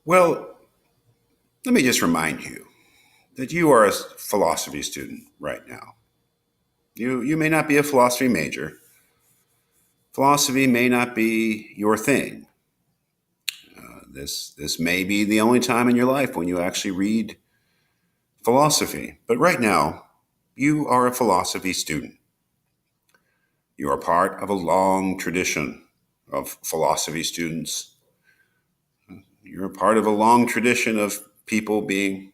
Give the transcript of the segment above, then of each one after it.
Well, let me just remind you that you are a philosophy student right now. You may not be a philosophy major. Philosophy may not be your thing. This may be the only time in your life when you actually read philosophy. But right now, you are a philosophy student. You are part of a long tradition of philosophy students. You're a part of a long tradition of people being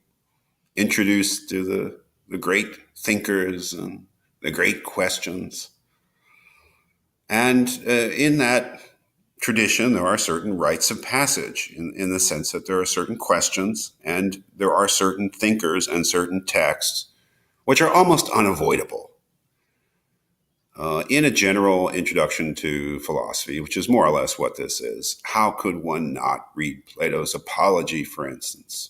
introduced to the great thinkers and the great questions. And in that tradition, there are certain rites of passage in the sense that there are certain questions and there are certain thinkers and certain texts which are almost unavoidable. In a general introduction to philosophy, which is more or less what this is, how could one not read Plato's Apology, for instance?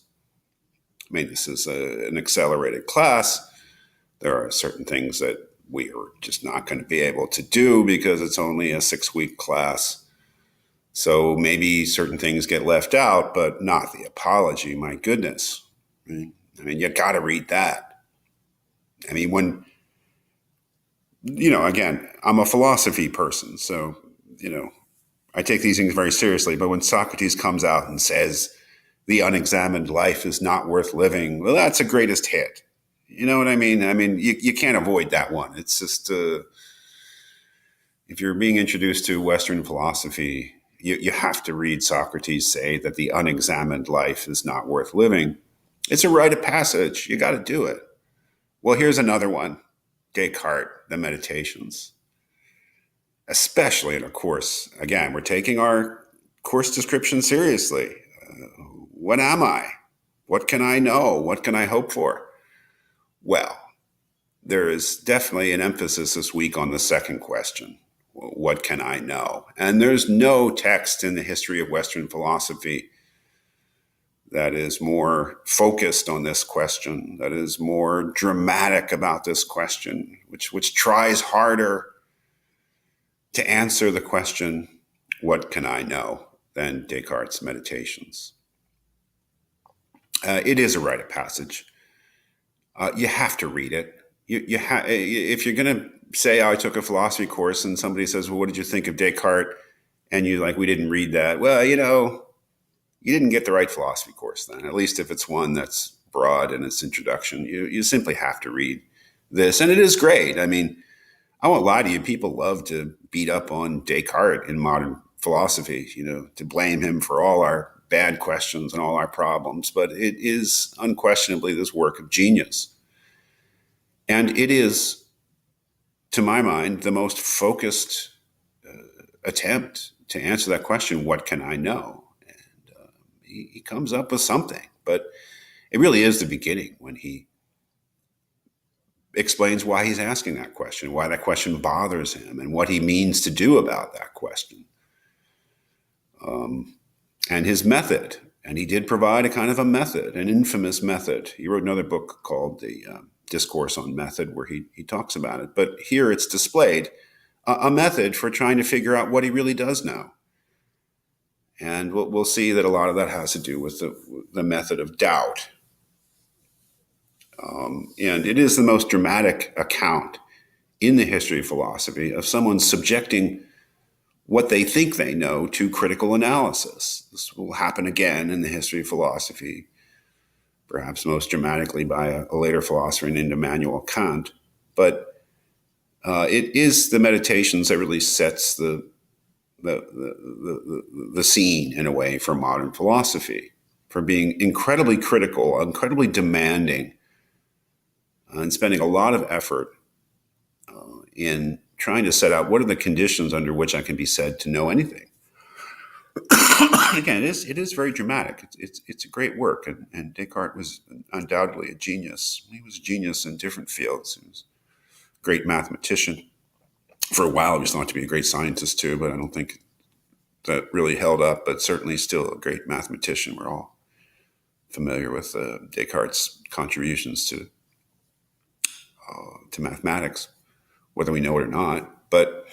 I mean, this is an accelerated class. There are certain things that we are just not going to be able to do because it's only a 6-week class. So maybe certain things get left out, but not the apology. My goodness. Right? I mean, you got to read that. I mean, again, I'm a philosophy person. So, I take these things very seriously. But when Socrates comes out and says, the unexamined life is not worth living, well, that's a greatest hit. You know what I mean? I mean, you can't avoid that one. It's just, if you're being introduced to Western philosophy, you have to read Socrates say that the unexamined life is not worth living. It's a rite of passage. You got to do it. Well, here's another one. Descartes, the Meditations. Especially in a course. Again, we're taking our course description seriously. What am I? What can I know? What can I hope for? Well, there is definitely an emphasis this week on the second question. What can I know? And there's no text in the history of Western philosophy that is more focused on this question, that is more dramatic about this question, which tries harder to answer the question, what can I know, than Descartes' Meditations. It is a rite of passage. You have to read it. If you're going to say, I took a philosophy course and somebody says, well, what did you think of Descartes? And you we didn't read that. Well, you didn't get the right philosophy course then, at least if it's one that's broad in its introduction. You simply have to read this. And it is great. I mean, I won't lie to you. People love to beat up on Descartes in modern philosophy, to blame him for all our bad questions and all our problems. But it is unquestionably this work of genius. And it is, to my mind, the most focused attempt to answer that question, what can I know? And he comes up with something. But it really is the beginning when he explains why he's asking that question, why that question bothers him, and what he means to do about that question. And his method. And he did provide a kind of a method, an infamous method. He wrote another book called The Discourse on Method, where he talks about it. But here it's displayed, a method for trying to figure out what he really does know. And we'll see that a lot of that has to do with the method of doubt. And it is the most dramatic account in the history of philosophy of someone subjecting what they think they know to critical analysis. This will happen again in the history of philosophy, perhaps most dramatically by a later philosopher named Immanuel Kant. But it is the Meditations that really sets the scene, in a way, for modern philosophy, for being incredibly critical, incredibly demanding, and spending a lot of effort in trying to set out what are the conditions under which I can be said to know anything. Again, it is very dramatic. It's a great work, and Descartes was undoubtedly a genius. He was a genius in different fields. He was a great mathematician. For a while, he was thought to be a great scientist too, but I don't think that really held up. But certainly, still a great mathematician. We're all familiar with Descartes' contributions to mathematics, whether we know it or not. But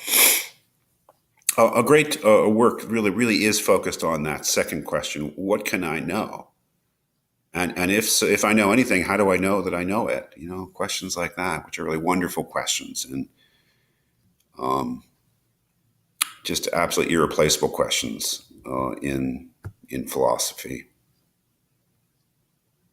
A great work really is focused on that second question: what can I know? And if I know anything, how do I know that I know it? Questions like that, which are really wonderful questions, and just absolutely irreplaceable questions in philosophy.